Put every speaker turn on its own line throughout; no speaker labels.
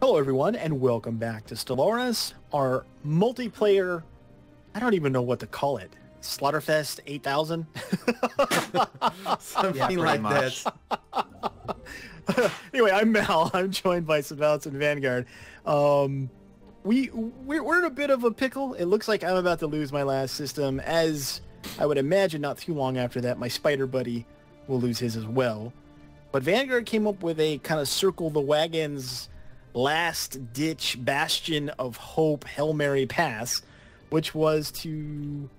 Hello everyone and welcome back to Stellaris, our multiplayer, I don't even know what to call it, Slaughterfest 8000?
Something like
much.
that.
Anyway, I'm Mal, I'm joined by Sabouts and Vanguard. We're in a bit of a pickle. It looks like I'm about to lose my last system, as I would imagine not too long after that my spider buddy will lose his as well. But Vanguard came up with a kind of circle the wagons last-ditch bastion of hope Hail Mary pass, which was to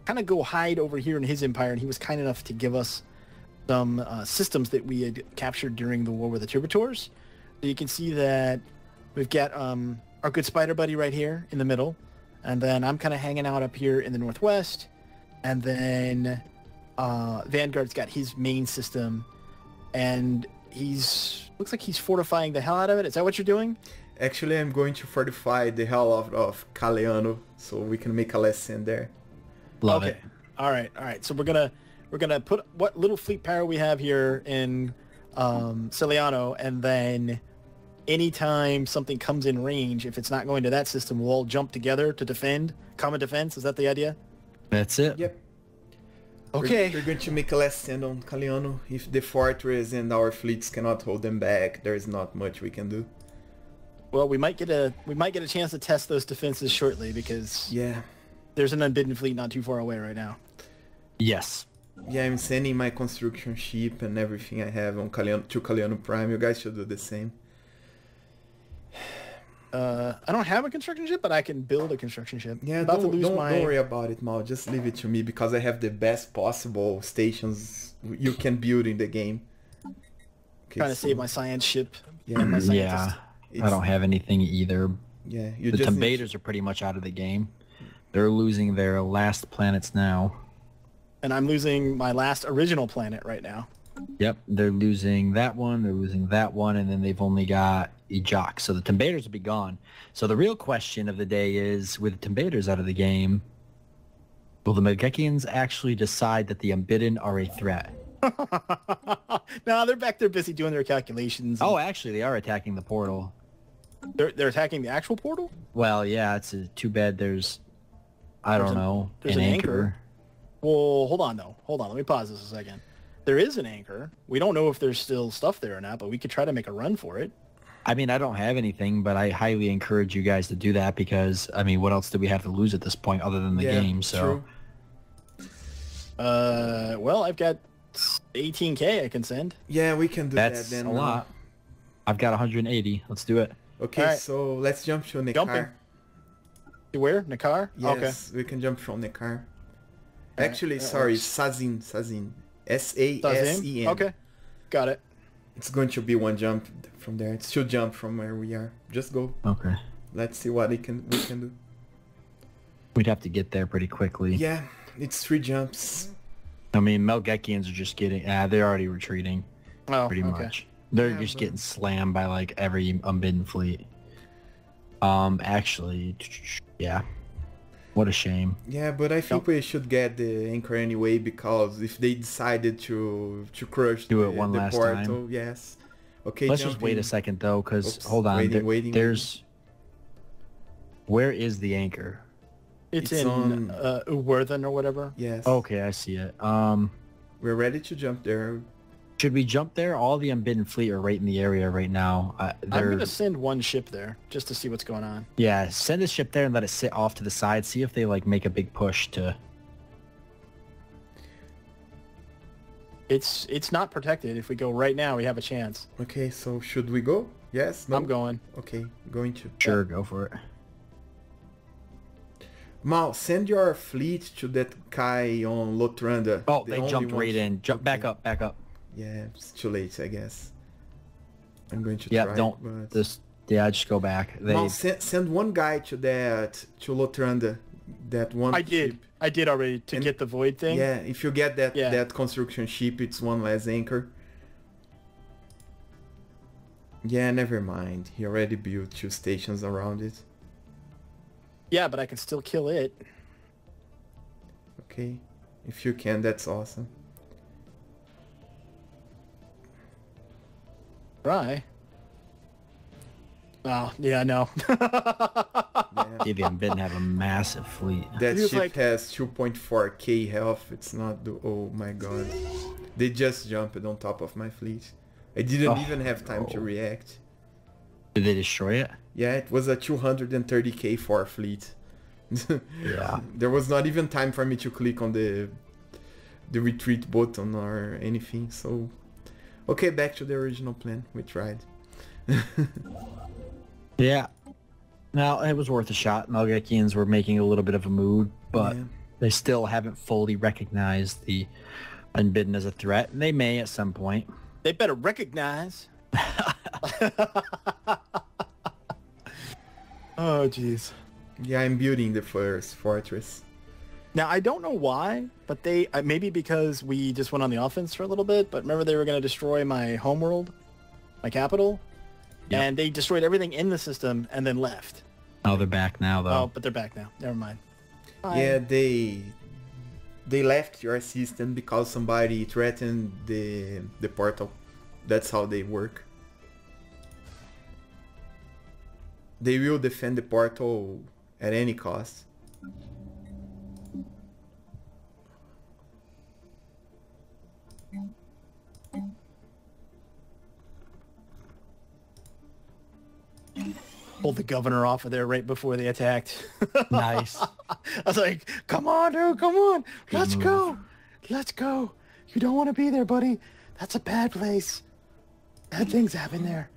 kind of go hide over here in his empire, and he was kind enough to give us some systems that we had captured during the war with the Tributors. So you can see that we've got our good spider buddy right here in the middle, and then I'm kind of hanging out up here in the northwest, and then Vanguard's got his main system, and looks like he's fortifying the hell out of it. Is that what you're doing?
Actually, I'm going to fortify the hell of Caleano so we can make a lesson there.
Love it.
All right. So we're gonna put what little fleet power we have here in Celiano, and then anytime something comes in range, if it's not going to that system, we'll all jump together to defend. Common defense. Is that the idea?
That's it.
Yep.
Okay.
We're going to make a last stand on Caleano. If the fortress and our fleets cannot hold them back, there's not much we can do.
Well, we might get a chance to test those defenses shortly, because
Yeah.
there's an unbidden fleet not too far away right now.
Yes.
Yeah, I'm sending my construction ship and everything I have on Caleano to Caleano Prime. You guys should do the same.
I don't have a construction ship, but I can build a construction ship.
Yeah,
I'm about to
don't
lose my...
worry about it, Mal. Just leave it to me because I have the best possible stations you can build in the game. Okay,
Trying to save my science ship.
Yeah,
and my scientist.
I don't have anything either.
Yeah, you
The
just need
Invaders are pretty much out of the game. They're losing their last planets now.
And I'm losing my last original planet right now.
Yep, they're losing that one, and then they've only got Ejok. So the Invaders will be gone. So the real question of the day is, with the Invaders out of the game, will the Magekians actually decide that the Unbidden are a threat?
No, they're back there busy doing their calculations.
Oh, actually, they are attacking the portal.
They're attacking the actual portal?
Well, yeah, it's too bad there's an anchor.
Well, hold on, though. Hold on, let me pause this a second. There is an anchor. We don't know if there's still stuff there or not, but we could try to make a run for it.
I mean, I don't have anything, but I highly encourage you guys to do that because, I mean, what else do we have to lose at this point other than the game? So,
true.
Well, I've got 18K I can send.
Yeah, we can do
that's
that then.
a lot. I've got 180. Let's do it.
Okay,
Alright.
so let's jump to Nekar.
Jumping. Where? Nakar?
Yes, we can jump from Nekar. Actually,
that
sorry,
works.
Sazin. S-A-S-E-N.
Okay, got it.
It's going to be one jump from there. It's two jump from where we are. Just go.
Okay.
Let's see what we can do.
We'd have to get there pretty quickly.
Yeah, it's 3 jumps.
I mean, Melgekians are just getting... they're already retreating,
Oh,
pretty
okay.
much. They're
Yeah,
just
but-
getting slammed by, like, every Unbidden fleet. Actually, yeah. What a shame.
Yeah, but I think we should get the anchor anyway because if they decided to crush
Do
the,
it one
the
last
portal,
time.
yes. Okay,
Let's just wait a
jumping.
second, though, because...
Oops,
Hold on.
waiting.
There's... Where is the anchor?
It's
It's
in
on-
Uwerthen or whatever.
Yes.
Okay, I see it.
We're ready to jump there.
Should we jump there? All the Unbidden fleet are right in the area right now.
I'm
They're...
going to send one ship there just to see what's going on.
Yeah, send a ship there and let it sit off to the side. See if they, like, make a big push to...
It's not protected. If we go right now, we have a chance.
Okay, so should we go? Yes? No?
I'm going.
Okay, going to.
Sure, go for it.
Mal, send your fleet to that guy on Lotranda.
Oh,
The
they
only
jumped right
ones-
in. Jump back
Okay.
up, back up.
Yeah, it's too late, I guess. I'm going to
Yeah,
try.
don't...
But...
just go back. They...
Mal, send one guy to Lotranda. That one.
I did.
ship.
I did already to
And-
get the void thing.
Yeah, if you get that
Yeah.
that construction ship, it's one less anchor. Yeah, never mind. He already built 2 stations around it.
Yeah, but I can still kill it.
Okay, if you can, that's awesome.
Try. Oh, yeah, no.
Yeah.
Deviant didn't have a massive fleet.
That
He was
ship
like-
has 2.4k health. It's not the... Oh my god. They just jumped on top of my fleet. I didn't even have time to react.
Did they destroy it?
Yeah, it was a 230k for fleet.
Yeah.
There was not even time for me to click on the retreat button or anything. So, okay, back to the original plan. We tried.
Yeah. Now, it was worth a shot. Malgekians were making a little bit of a mood, but
Yeah.
they still haven't fully recognized the Unbidden as a threat, and they may at some point.
They better recognize. Oh, jeez.
Yeah, I'm building the first fortress.
Now, I don't know why, but they... maybe because we just went on the offense for a little bit, but remember they were going to destroy my homeworld, my capital?
Yep.
And they destroyed everything in the system and then left.
Oh, they're back now, though.
Oh, but they're back now. Never mind.
Yeah, they left your system because somebody threatened the portal. That's how they work. They will defend the portal at any cost.
Pulled the governor off of there right before they attacked.
Nice.
I was like, come on, dude, come on. Let's
move.
go. Let's go. You don't want to be there, buddy. That's a bad place. Bad things happen there.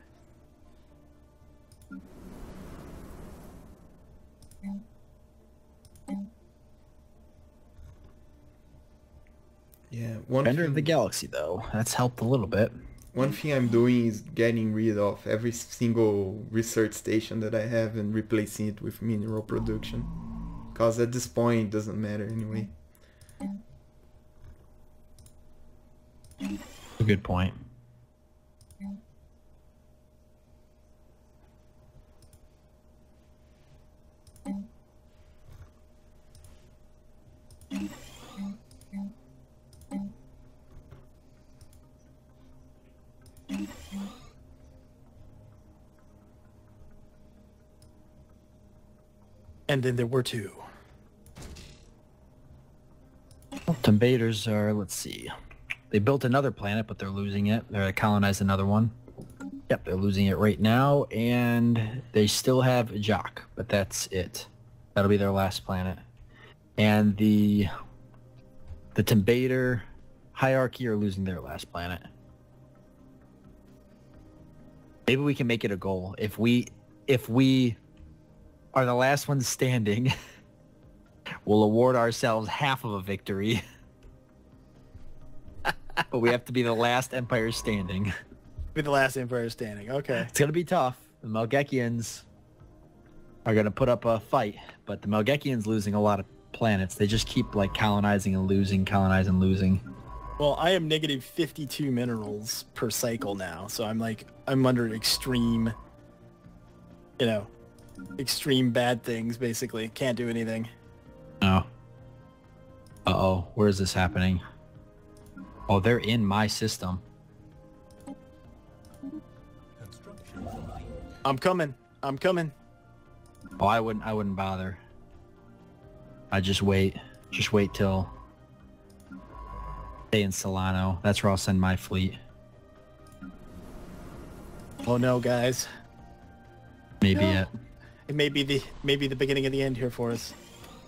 Yeah, one
Defender of
thing,
the Galaxy, though. That's helped a little bit.
one thing I'm doing is getting rid of every single research station that I have and replacing it with mineral production. Because at this point, it doesn't matter anyway.
A good point.
And then there were two.
Invaders are, let's see. They built another planet, but they're losing it. They're colonized another one. Yep, they're losing it right now, and they still have Jock, but that's it. That'll be their last planet. And the Timbader hierarchy are losing their last planet. Maybe we can make it a goal. If we are the last ones standing, we'll award ourselves half of a victory. But we have to be the last empire standing.
Be the last empire standing. Okay.
It's going to be tough. The Malgekians are going to put up a fight, but the Malgekians losing a lot of planets. They just keep like colonizing and losing, colonizing and losing.
Well, I am negative 52 minerals per cycle now, so I'm under extreme, extreme bad things, basically. Can't do anything.
Oh. Uh-oh. Where is this happening? Oh, they're in my system.
I'm coming. I'm coming.
Oh, I wouldn't bother. I just wait. Just wait till stay in Solano. That's where I'll send my fleet.
Oh no, guys.
Maybe
No. It may be the beginning of the end here for us.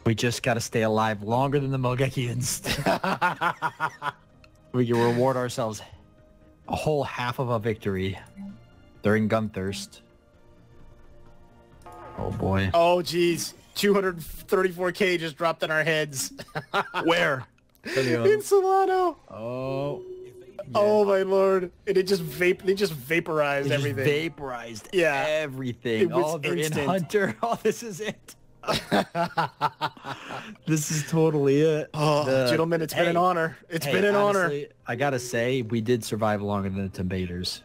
we just gotta stay alive longer than the Malgekians. We can reward ourselves a whole half of a victory during Gunthirst. Oh boy.
Oh geez. 234k just dropped on our heads.
Where?
In Solano.
Oh.
Oh my lord. And it just they just vaporized
It just
everything.
vaporized
Yeah.
everything.
It was
Oh, they're
instant.
in Hunter. Oh, this is it. This is totally it.
Oh,
The-
gentlemen, it's been an honor. It's been an honor.
honestly, I gotta say, we did survive longer than the Timbaters.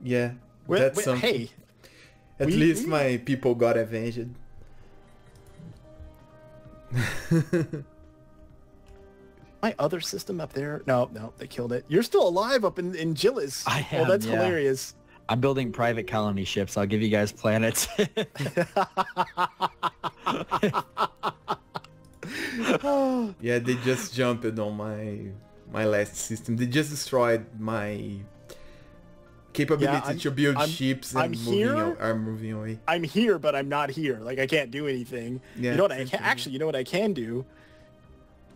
Yeah,
Wait,
that's
wait,
something.
hey,
At
we-
least
we-
my people got avenged.
my other system up there. No, they killed it. You're still alive up in Gillis.
I
Oh,
am,
that's
yeah.
hilarious.
I'm building private colony ships. I'll give you guys planets.
Yeah, they just jumped on my last system. They just destroyed my capability to build ships and are moving away.
I'm here, but I'm not here. Like, I can't do anything.
Yeah,
you know what I can, actually, you know what I can do?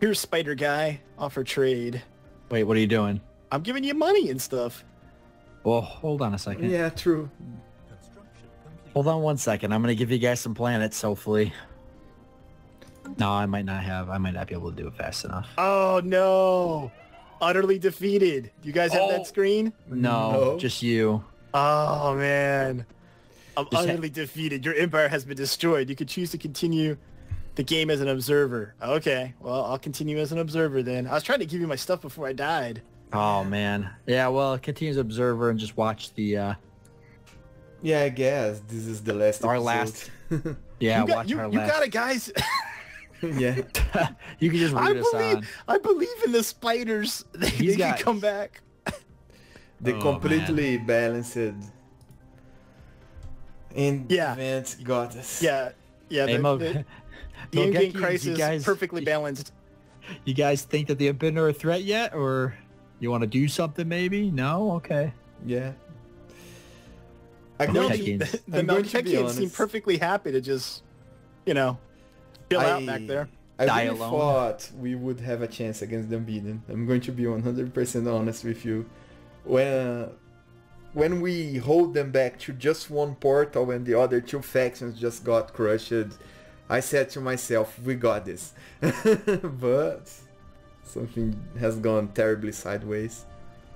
Here's Spider Guy, offer trade.
Wait, what are you doing?
I'm giving you money and stuff.
Well, hold on a second.
Yeah, true.
Hold on 1 second. I'm going to give you guys some planets, hopefully. No, I might not be able to do it fast enough.
Oh, no. Utterly defeated. Do you guys have that screen?
No, just you.
Oh, man. I'm utterly defeated. Your empire has been destroyed. You could choose to continue the game as an observer. Okay, well, I'll continue as an observer then. I was trying to give you my stuff before I died.
Oh, man. Yeah, well, continue as observer and just watch the...
Yeah, I guess this is the last
our
episode.
last... Yeah, watch our last...
You got it, guys.
Yeah.
You can just root us on.
I believe in the spiders. They can come back.
They completely balanced. And events got us.
Yeah. Yeah, the in-game crisis is perfectly balanced.
You guys think that the Impin are a threat yet? Or you want to do something maybe? No? Okay.
Yeah.
The Melchikians seem perfectly happy to just, chill out back there.
I really thought we would have a chance against them beaten. I'm going to be 100% honest with you. When we hold them back to just one portal and the other two factions just got crushed, I said to myself, we got this. But something has gone terribly sideways.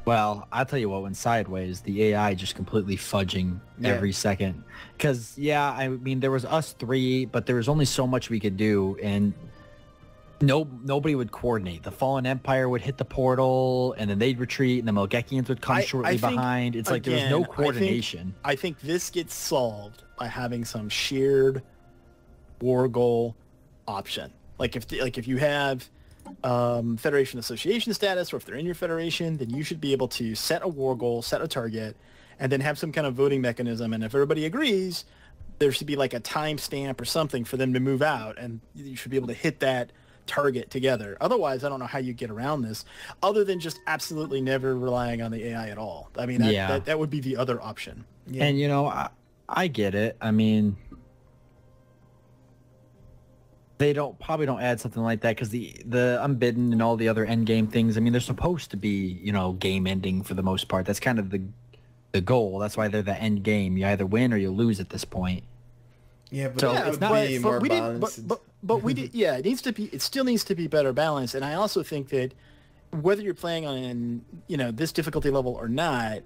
Well, I'll tell you what went sideways. The AI just completely fudging every second. Because, I mean, there was us three, but there was only so much we could do, and nobody would coordinate. The Fallen Empire would hit the portal, and then they'd retreat, and the Melgekians would come shortly behind. It's like there was no coordination.
I think this gets solved by having some shared war goal option. Like if you have Federation Association status, or if they're in your Federation, then you should be able to set a war goal, set a target, and then have some kind of voting mechanism. And if everybody agrees, there should be like a timestamp or something for them to move out, and you should be able to hit that target together. Otherwise, I don't know how you get around this, other than just absolutely never relying on the AI at all. I mean, that would be the other option.
Yeah. And I get it. I mean, they probably don't add something like that because the Unbidden and all the other end game things, I mean, they're supposed to be, game ending for the most part. That's kind of the goal. That's why they're the end game. You either win or you lose at this point.
Yeah, but it's not more balanced.
But we did. Yeah, it needs to be. It still needs to be better balanced. And I also think that whether you're playing on this difficulty level or not,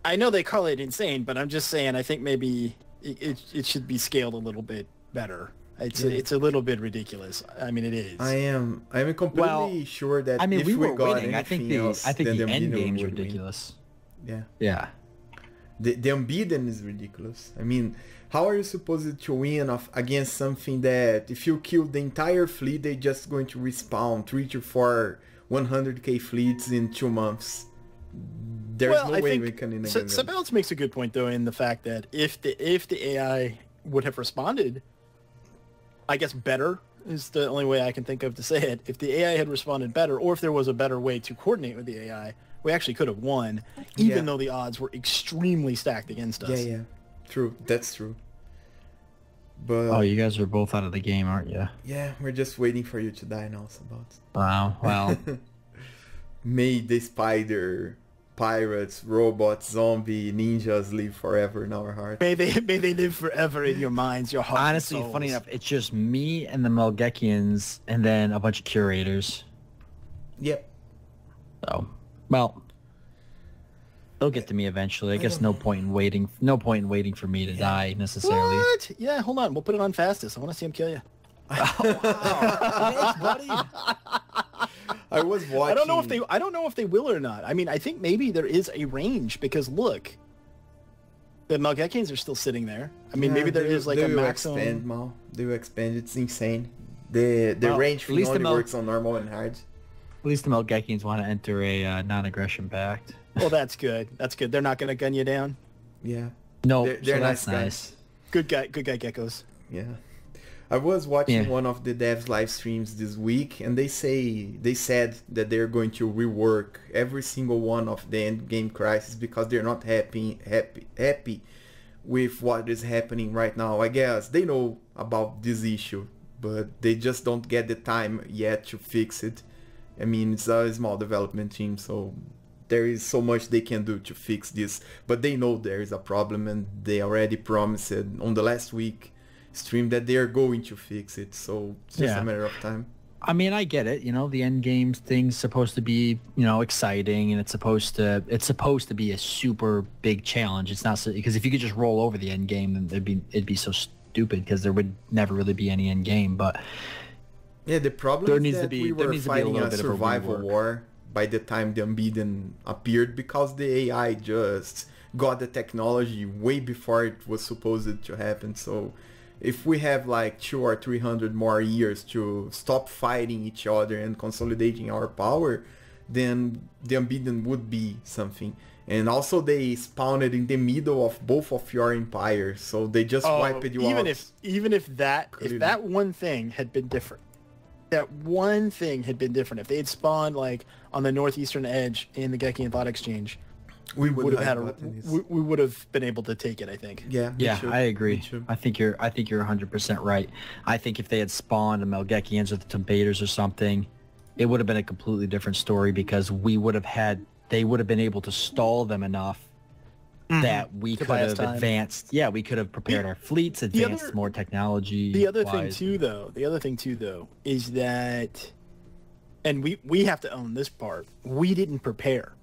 I know they call it insane, but I'm just saying I think maybe it should be scaled a little bit better. It's a little bit ridiculous. I mean, it is. I'm
completely sure that
if
we
got
winning.
I think the end game's ridiculous.
Yeah.
Yeah.
The Unbeaten is ridiculous. I mean, how are you supposed to win against something that if you kill the entire fleet, they're just going to respawn 3 to 4 100k fleets in 2 months? There's no way we can against them.
Sabouts makes a good point, though, in the fact that if the AI would have responded, I guess better is the only way I can think of to say it. If the AI had responded better, or if there was a better way to coordinate with the AI, we actually could have won, even though the odds were extremely stacked against us.
Yeah. True. That's true. But
you guys are both out of the game, aren't you?
Yeah, we're just waiting for you to die now, Sabouts.
Wow. Well.
May the spider, pirates, robots, zombie, ninjas live forever in our hearts.
May they live forever in your minds, your hearts.
Honestly, funny enough, it's just me and the Melgekians, and then a bunch of curators.
Yep.
So, well, they'll get to me eventually. I guess no point in waiting for me to die necessarily.
What? Yeah, hold on. We'll put it on fastest. I want to see him kill you.
Thanks, buddy.
I was watching.
I don't know if they will or not. I mean, I think maybe there is a range because look, the Melgekians are still sitting there. I mean, maybe there is like a maximum.
They will expand. It's insane. The range only works on normal and hard.
least the Melgekians want to enter a non-aggression pact.
Well, that's good. That's good. They're not going to gun you down.
Yeah.
No,
they're
so
nice
that's nice.
Good guy geckos.
Yeah. I was watching one of the devs live streams this week, and they said that they're going to rework every single one of the end game crisis because they're not happy with what is happening right now. I guess they know about this issue, but they just don't get the time yet to fix it. I mean, it's a small development team, so there is so much they can do to fix this, but they know there is a problem, and they already promised it on the last week stream that they are going to fix it, so it's just a matter of time.
I mean, I get it. You know, the end game thing's supposed to be, you know, exciting, and it's supposed to be a super big challenge. It's not so, because if you could just roll over the end game, then it'd be so stupid because there would never really be any end game. But
yeah, the problem is that we were fighting a survival war by the time the Unbeaten appeared because the AI just got the technology way before it was supposed to happen. So if we have like 200 or 300 more years to stop fighting each other and consolidating our power, then the Unbeaten would be something. And also they spawned in the middle of both of your empires, so they just wiped you out.
Even if that one thing had been different, if they had spawned like on the northeastern edge in the Gekian Thought Exchange, we would have been able to take it, I think.
Yeah,
I agree. I think you're 100% right. I think if they had spawned the Melgekians or the Tembators or something, it would have been a completely different story because they would have been able to stall them enough that we could have advanced. Yeah, we could have prepared our fleets, advanced more technology.
The other thing too, though, is that, and we have to own this part. We didn't prepare.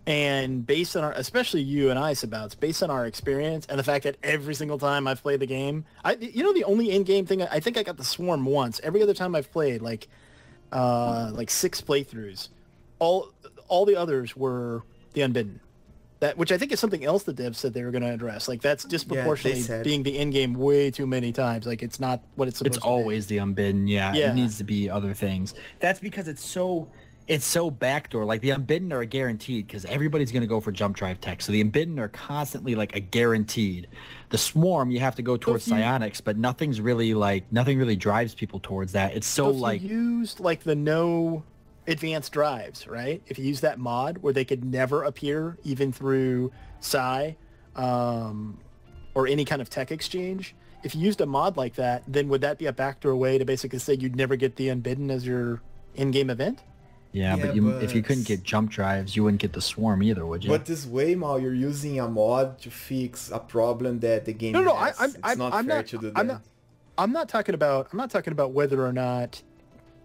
And based on especially you and I, Sabouts, based on our experience and the fact that every single time I've played the game, the only in-game thing, I think I got the Swarm once. Every other time I've played, like 6 playthroughs, all the others were the Unbidden. Which I think is something else the devs said they were going to address. Like that's disproportionately being the in-game way too many times. Like it's not what it's supposed to be.
It's always the Unbidden. Yeah, it needs to be other things. That's because it's so backdoor. Like the Unbidden are guaranteed because everybody's going to go for jump drive tech. So the Unbidden are constantly like a guaranteed. The Swarm, you have to go towards psionics, but nothing really drives people towards that. It's so like
you used like the no advanced drives, right? If you use that mod where they could never appear even through psi or any kind of tech exchange, if you used a mod like that, then would that be a backdoor way to basically say you'd never get the Unbidden as your in-game event?
Yeah, but if you couldn't get jump drives, you wouldn't get the Swarm either, would you?
But this way, Mal, you're using a mod to fix a problem that the game has. It's not fair to do that.
I'm not talking about whether or not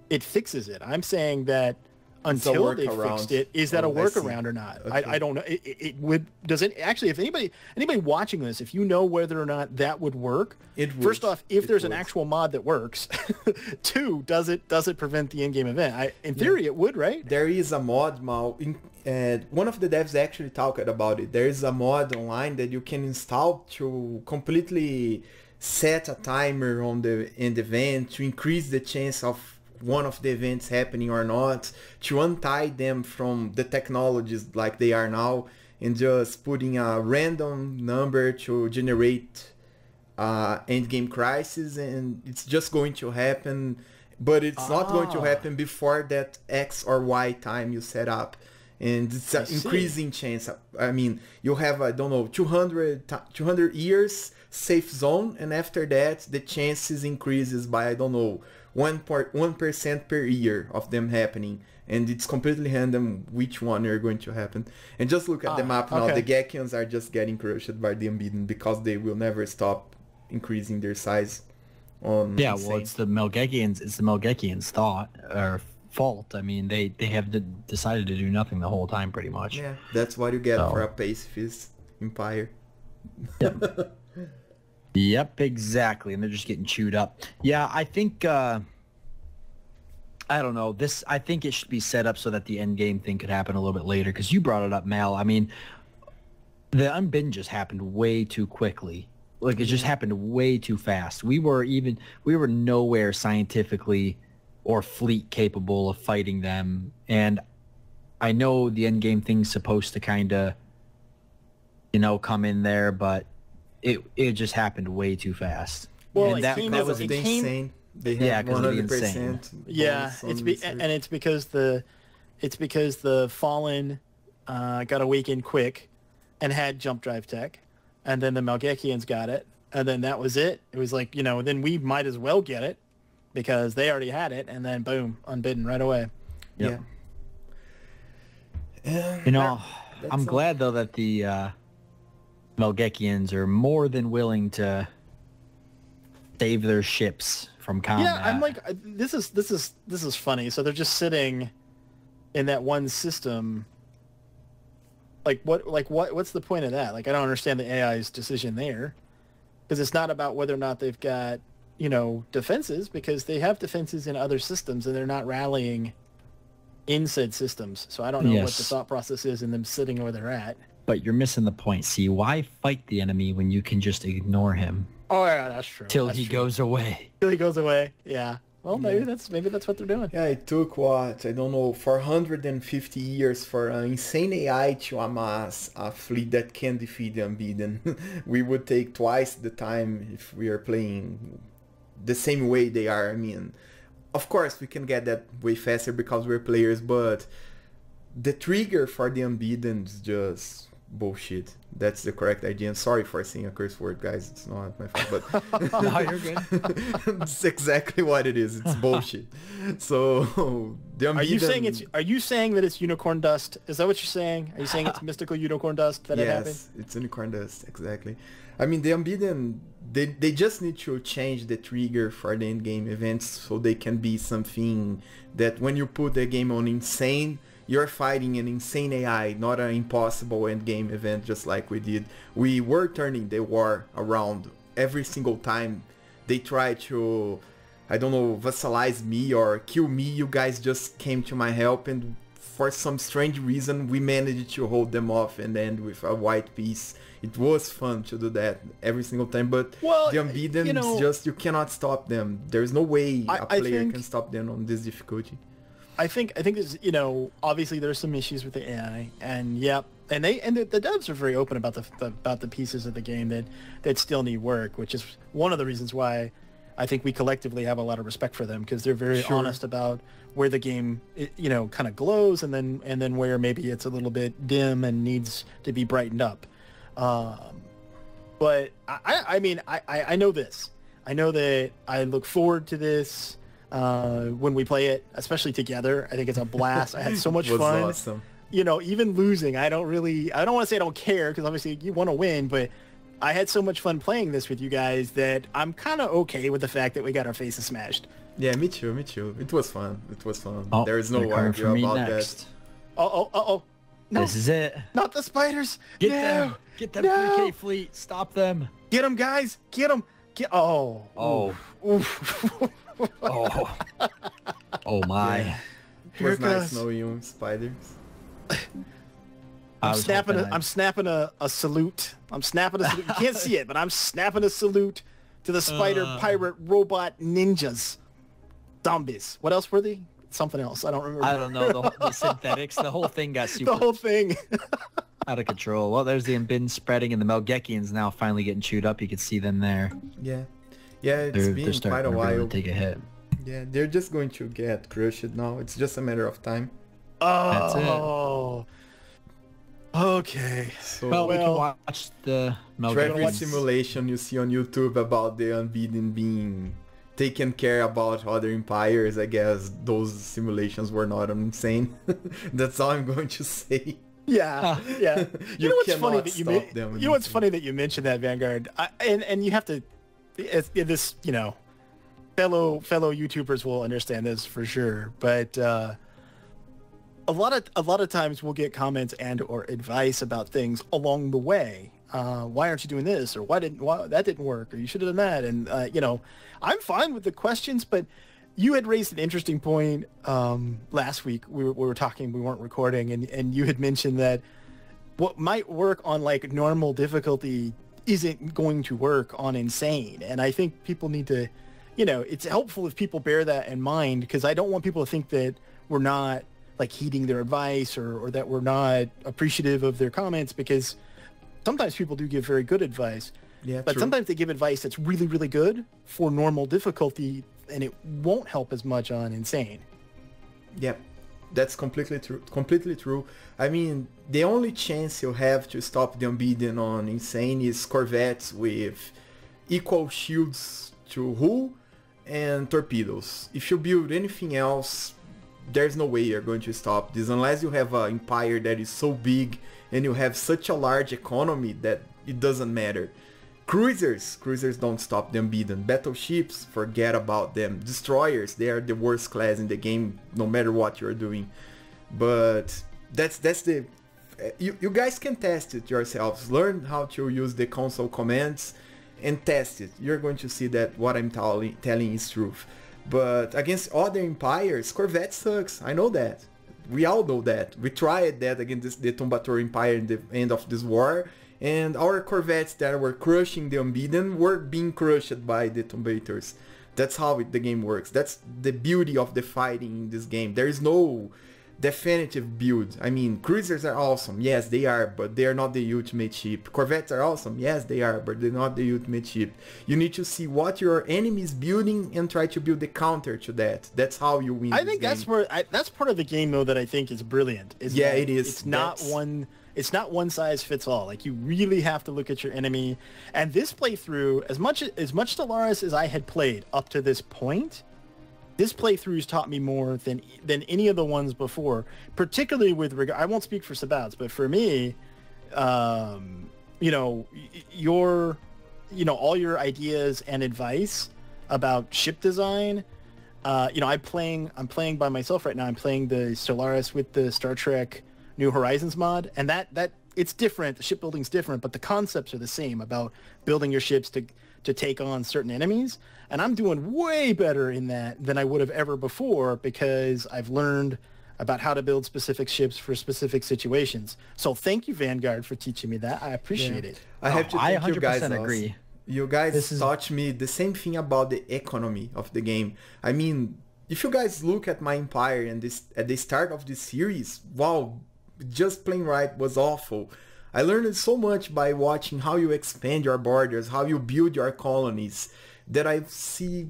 it fixes it. I'm saying that until they fixed it, is that a workaround or not? Okay. I don't know. It would. Does it actually? If anybody watching this, if you know whether or not that would work, it would. First off, if there's an actual mod that works, 2, does it prevent the in-game event? In theory, it would, right?
There is a mod, Mal. One of the devs actually talked about it. There is a mod online that you can install to completely set a timer on the end event to increase the chance of one of the events happening or not, to untie them from the technologies like they are now, and just putting a random number to generate endgame crisis, and it's just going to happen, but it's not going to happen before that X or Y time you set up. And it's an increasing chance. I mean, you have, 200 years safe zone, and after that the chances increases by 1% per year of them happening, and it's completely random which one are going to happen. And just look at the map now. The Gekians are just getting crushed by the Unbeaten because they will never stop increasing their size.
It's the Melgekians' thought or fault. I mean, they have decided to do nothing the whole time pretty much.
Yeah, that's what you get for a pacifist empire.
Yep, exactly. And they're just getting chewed up. Yeah, I think, I don't know. I think it should be set up so that the end game thing could happen a little bit later. Because you brought it up, Mal. I mean, the Unbidden just happened way too quickly. Like, it just happened way too fast. We were nowhere scientifically or fleet capable of fighting them. And I know the end game thing's supposed to kind of, come in there, but it just happened way too fast.
Well,
and
that
was
insane. They have 100%.
Yeah, it's because the Fallen got awakened quick and had jump drive tech, and then the Malgekians got it, and then that was it. It was like, then we might as well get it because they already had it, and then boom, unbidden right away.
Yep. I'm glad though that the Malgekians are more than willing to save their ships from combat.
Yeah, I'm like, this is funny. So they're just sitting in that one system. What's the point of that? Like, I don't understand the AI's decision there, because it's not about whether or not they've got defenses, because they have defenses in other systems and they're not rallying in said systems. So I don't know what the thought process is in them sitting where they're at.
But you're missing the point. See, why fight the enemy when you can just ignore him?
Oh yeah, that's true.
Till he goes away.
Till he goose away. Yeah. Well, maybe that's what they're doing.
Yeah, it took I don't know, 450 years for an insane AI to amass a fleet that can defeat the Unbeaten. We would take twice the time if we are playing the same way they are. I mean, of course we can get that way faster because we're players, but the trigger for the Unbeaten is just bullshit. That's the correct idea. And sorry for saying a curse word, guys. It's not my fault, but
no, you're good.
It's exactly what it is. It's bullshit. So the Unbeaten...
Are you saying that it's unicorn dust? Is that what you're saying? Are you saying it's mystical unicorn dust that it happened?
Yes, it's unicorn dust. Exactly. I mean, the Unbeaten, they just need to change the trigger for the end game events so they can be something that when you put the game on insane, you're fighting an insane AI, not an impossible endgame event just like we did. We were turning the war around every single time they tried to, I don't know, vassalize me or kill me. You guys just came to my help, and for some strange reason we managed to hold them off and end with a white piece. It was fun to do that every single time, but the Unbeaten is just, you cannot stop them. There's no way a player can stop them on this difficulty.
I think there's, obviously there's some issues with the AI, and the devs are very open about the pieces of the game that still need work, which is one of the reasons why I think we collectively have a lot of respect for them, because they're very honest about where the game, kind of glows, and then where maybe it's a little bit dim and needs to be brightened up. But I know this. I know that I look forward to this. When we play it, especially together. I think it's a blast. I had so much fun.
Awesome.
Even losing, I don't want to say I don't care, because obviously you want to win, but I had so much fun playing this with you guys that I'm kind of okay with the fact that we got our faces smashed.
Yeah, me too. It was fun.
Oh,
there is no argument about that.
Oh. No,
this is it.
Not the spiders.
Get them 3K fleet. Stop them.
Get them, guys. Get them.
Oh my.
Yeah. It was nice knowing you, spiders.
I'm snapping a salute. I'm snapping a salute. You can't see it, but I'm snapping a salute to the spider pirate robot ninjas. Zombies. What else were they? Something else. I don't remember.
I don't know. The synthetics. The whole thing got super...
The whole thing.
out of control. Well, there's the Unbidden spreading, and the Malgekians now finally getting chewed up. You can see them there.
Yeah. Yeah, it's been quite a while.
Really take a hit.
Yeah, they're just going to get crushed now. It's just a matter of time.
Oh. Okay.
So,
well, we can watch the
every simulation you see on YouTube about the Unbidden being taken care about other empires. I guess those simulations were not insane. That's all I'm going to say.
Yeah, yeah.
You know what's funny that
you know what's funny that you mentioned that, Vanguard, and you have to. This, you know, fellow YouTubers will understand this for sure, but a lot of times we'll get comments and or advice about things along the way. Why aren't you doing this, or why that didn't work, or you should have done that, and you know, I'm fine with the questions, but you had raised an interesting point last week. We were talking, we weren't recording, and you had mentioned that what might work on like normal difficulty isn't going to work on insane, and I think people need to it's helpful if people bear that in mind, because I don't want people to think that we're not like heeding their advice or that we're not appreciative of their comments, because sometimes people do give very good advice.
Yeah,
but
true.
sometimes they give advice that's really, really good for normal difficulty, and it won't help as much on Insane.
Yep, that's completely true. Completely true. I mean, the only chance you have to stop the Unbeaten on Insane is Corvettes with equal shields to hull and torpedoes. If you build anything else, there's no way you're going to stop this unless you have an empire that is so big and you have such a large economy that it doesn't matter. Cruisers don't stop the Unbeaten. Battleships, forget about them. Destroyers, they are the worst class in the game, no matter what you're doing. But that's the... You guys can test it yourselves. Learn how to use the console commands and test it. You're going to see that what I'm telling is truth. But against other empires, Corvette sucks. I know that. We all know that. We tried that against the Tombator Empire in the end of this war. And our Corvettes that were crushing the Unbeaten were being crushed by the Tombators. That's how the game works. That's the beauty of the fighting in this game. There is no definitive build. I mean, cruisers are awesome. Yes, they are, but they are not the ultimate ship. Corvettes are awesome. Yes, they are, but they're not the ultimate ship. You need to see what your enemy is building and try to build the counter to that. That's how you win.
I think that's that's part of the game though that I think is brilliant.
Yeah, it is.
It's not one size fits all. Like, you really have to look at your enemy. And this playthrough, as much Stellaris as I had played up to this point, this playthrough's taught me more than any of the ones before, particularly with regard... I won't speak for Sabouts, but for me, all your ideas and advice about ship design, I'm playing by myself right now. I'm playing the Stellaris with the Star Trek New Horizons mod, and that it's different. The shipbuilding's different, but the concepts are the same about building your ships to take on certain enemies. And I'm doing way better in that than I would have ever before, because I've learned about how to build specific ships for specific situations. So thank you, Vanguard, for teaching me that. I appreciate it.
I have to thank you guys.
100% agree.
You guys taught me the same thing about the economy of the game. I mean, if you guys look at my empire and at the start of this series, wow, just playing right was awful. I learned so much by watching how you expand your borders, how you build your colonies, that I see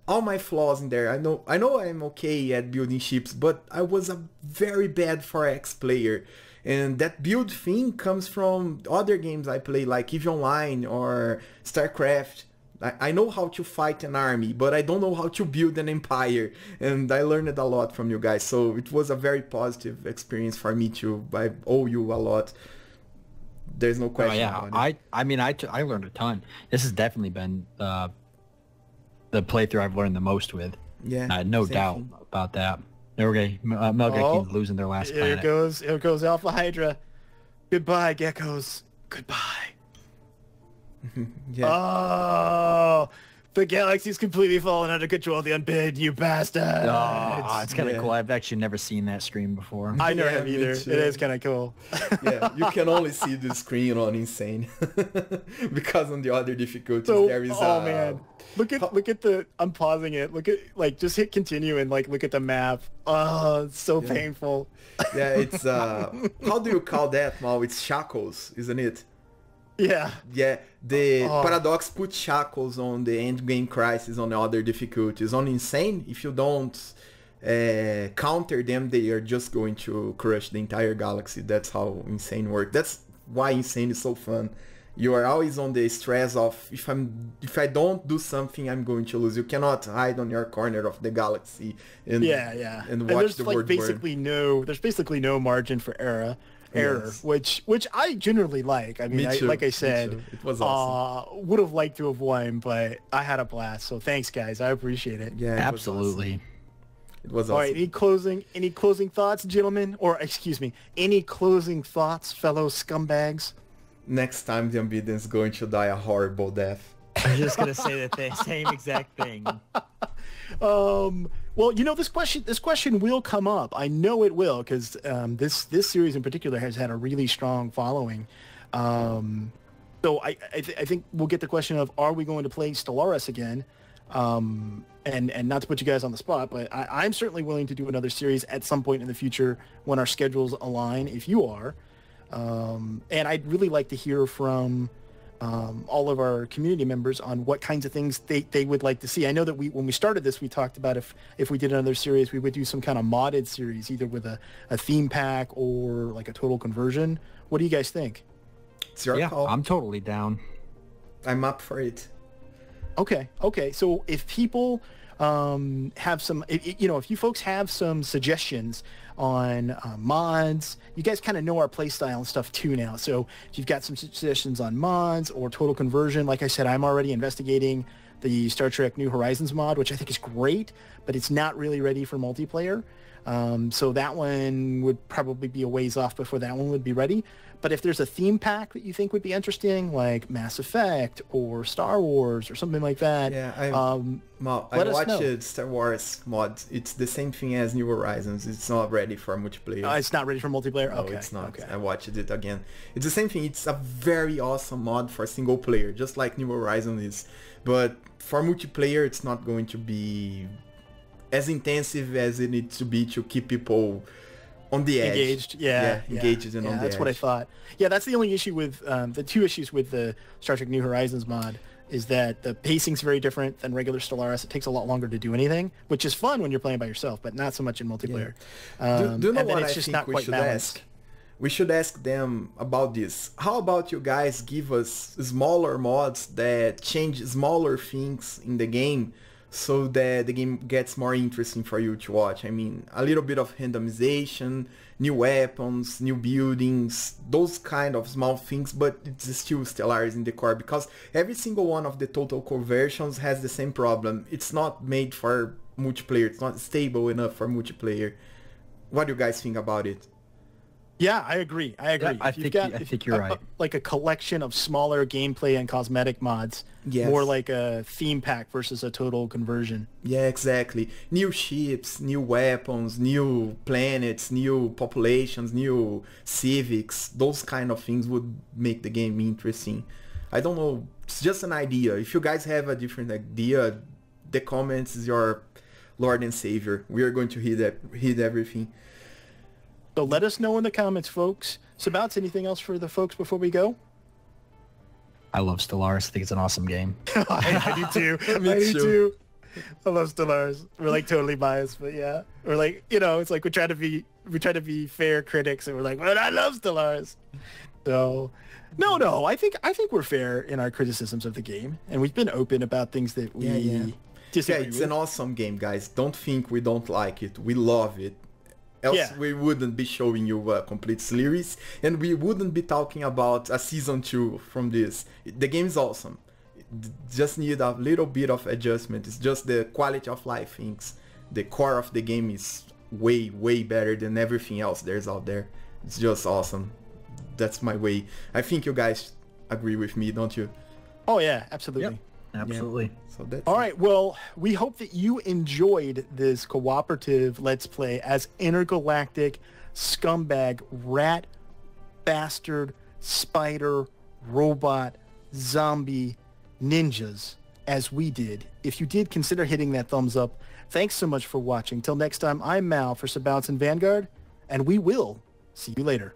all my flaws in there. I know I'm okay at building ships, but I was a very bad 4X player. And that build thing comes from other games I play, like EVE Online or StarCraft. I know how to fight an army, but I don't know how to build an empire. And I learned a lot from you guys. So it was a very positive experience for me too. I owe you a lot. There's no question about it.
I learned a ton. This has definitely been the playthrough I've learned the most with.
Yeah,
no doubt about that. Okay, Melgekin's losing their last planet.
Here goes Alpha Hydra. Goodbye, geckos. Goodbye.
Yeah.
Oh, the galaxy's completely fallen under control of the unbid, you bastard.
Oh, it's kind of cool. I've actually never seen that screen before.
I never have either. It is kind of cool.
Yeah, you can only see the screen on Insane. Because on the other difficulties there is
man. Look at the... I'm pausing it. Look at... just hit continue and, look at the map. Oh, it's so painful.
Yeah, it's... how do you call that, Mal? It's shackles, isn't it?
Yeah.
Yeah, the Paradox put shackles on the endgame crisis on the other difficulties. On Insane, if you don't counter them, they are just going to crush the entire galaxy. That's how Insane works. That's why Insane is so fun. You are always on the stress of, if I don't do something, I'm going to lose. You cannot hide on your corner of the galaxy and watch the world burn.
There's basically no margin for error,
Yes.
which I generally like. I mean, like I said,
it was awesome.
Would have liked to have won, but I had a blast. So thanks, guys. I appreciate it.
Yeah, absolutely.
It was awesome.
All right, any closing thoughts, gentlemen? Or excuse me, any closing thoughts, fellow scumbags?
Next time the Unbeaten is going to die a horrible death.
I was just gonna say the same exact thing.
Well, this question will come up. I know it will, because this series in particular has had a really strong following. So I think we'll get the question of, are we going to play Stellaris again? And not to put you guys on the spot, but I'm certainly willing to do another series at some point in the future when our schedules align, if you are. And I'd really like to hear from all of our community members on what kinds of things they would like to see. I know that when we started this, we talked about if we did another series, we would do some kind of modded series, either with a theme pack or like a total conversion. What do you guys think?
It's your call.
I'm totally down.
I'm up for it.
Okay. So if people have some, if you folks have some suggestions on mods, you guys kind of know our playstyle and stuff too now. So if you've got some suggestions on mods or total conversion, like I said, I'm already investigating the Star Trek New Horizons mod, which I think is great, but it's not really ready for multiplayer. So that one would probably be a ways off before that one would be ready. But if there's a theme pack that you think would be interesting, like Mass Effect or Star Wars or something like that,
I watched Star Wars mod. It's the same thing as New Horizons. It's not ready for multiplayer.
It's not ready for multiplayer?
No, it's not. Okay. I watched it again. It's the same thing. It's a very awesome mod for single player, just like New Horizons is. But for multiplayer, it's not going to be as intensive as it needs to be to keep people on the edge.
Engaged,
engaged and on the edge.
That's what I thought. Yeah, that's the only issue with the two issues with the Star Trek New Horizons mod is that the pacing's very different than regular Stellaris. It takes a lot longer to do anything, which is fun when you're playing by yourself, but not so much in multiplayer.
Do you know what
it's
I
just
think
not
we
quite
should
balanced.
ask? We should ask them about this. How about you guys give us smaller mods that change smaller things in the game so that the game gets more interesting for you to watch? I mean, a little bit of randomization, new weapons, new buildings, those kind of small things, but it's still Stellaris in the core, because every single one of the total conversions has the same problem. It's not made for multiplayer. It's not stable enough for multiplayer. What do you guys think about it?
Yeah, I agree.
Yeah, I think you're right.
Like a collection of smaller gameplay and cosmetic mods, more like a theme pack versus a total conversion.
Yeah, exactly. New ships, new weapons, new planets, new populations, new civics. Those kind of things would make the game interesting. I don't know. It's just an idea. If you guys have a different idea, the comments is your Lord and Savior. We are going to read everything.
So let us know in the comments, folks. Sabouts, anything else for the folks before we go?
I love Stellaris. I think it's an awesome game.
I do too. I do too. I love Stellaris. We're like totally biased, but yeah. We're like, it's like we try to be fair critics, and we're like, but I love Stellaris. So no, I think we're fair in our criticisms of the game, and we've been open about things that we disagree
it's
with.
an awesome game, guys. Don't think we don't like it. We love it. Else we wouldn't be showing you a complete series, and we wouldn't be talking about a season 2 from this. The game is awesome. It just need a little bit of adjustment. It's just the quality of life things. The core of the game is way, way better than everything else there's out there. It's just awesome. That's my way. I think you guys agree with me, don't you?
Oh yeah, absolutely.
Yep. Absolutely.
Yeah. So that's
all right. Well, we hope that you enjoyed this cooperative Let's Play as intergalactic scumbag rat bastard spider robot zombie ninjas as we did. If you did, consider hitting that thumbs up. Thanks so much for watching. Till next time, I'm Mal for Sabouts and Vanguard, and we will see you later.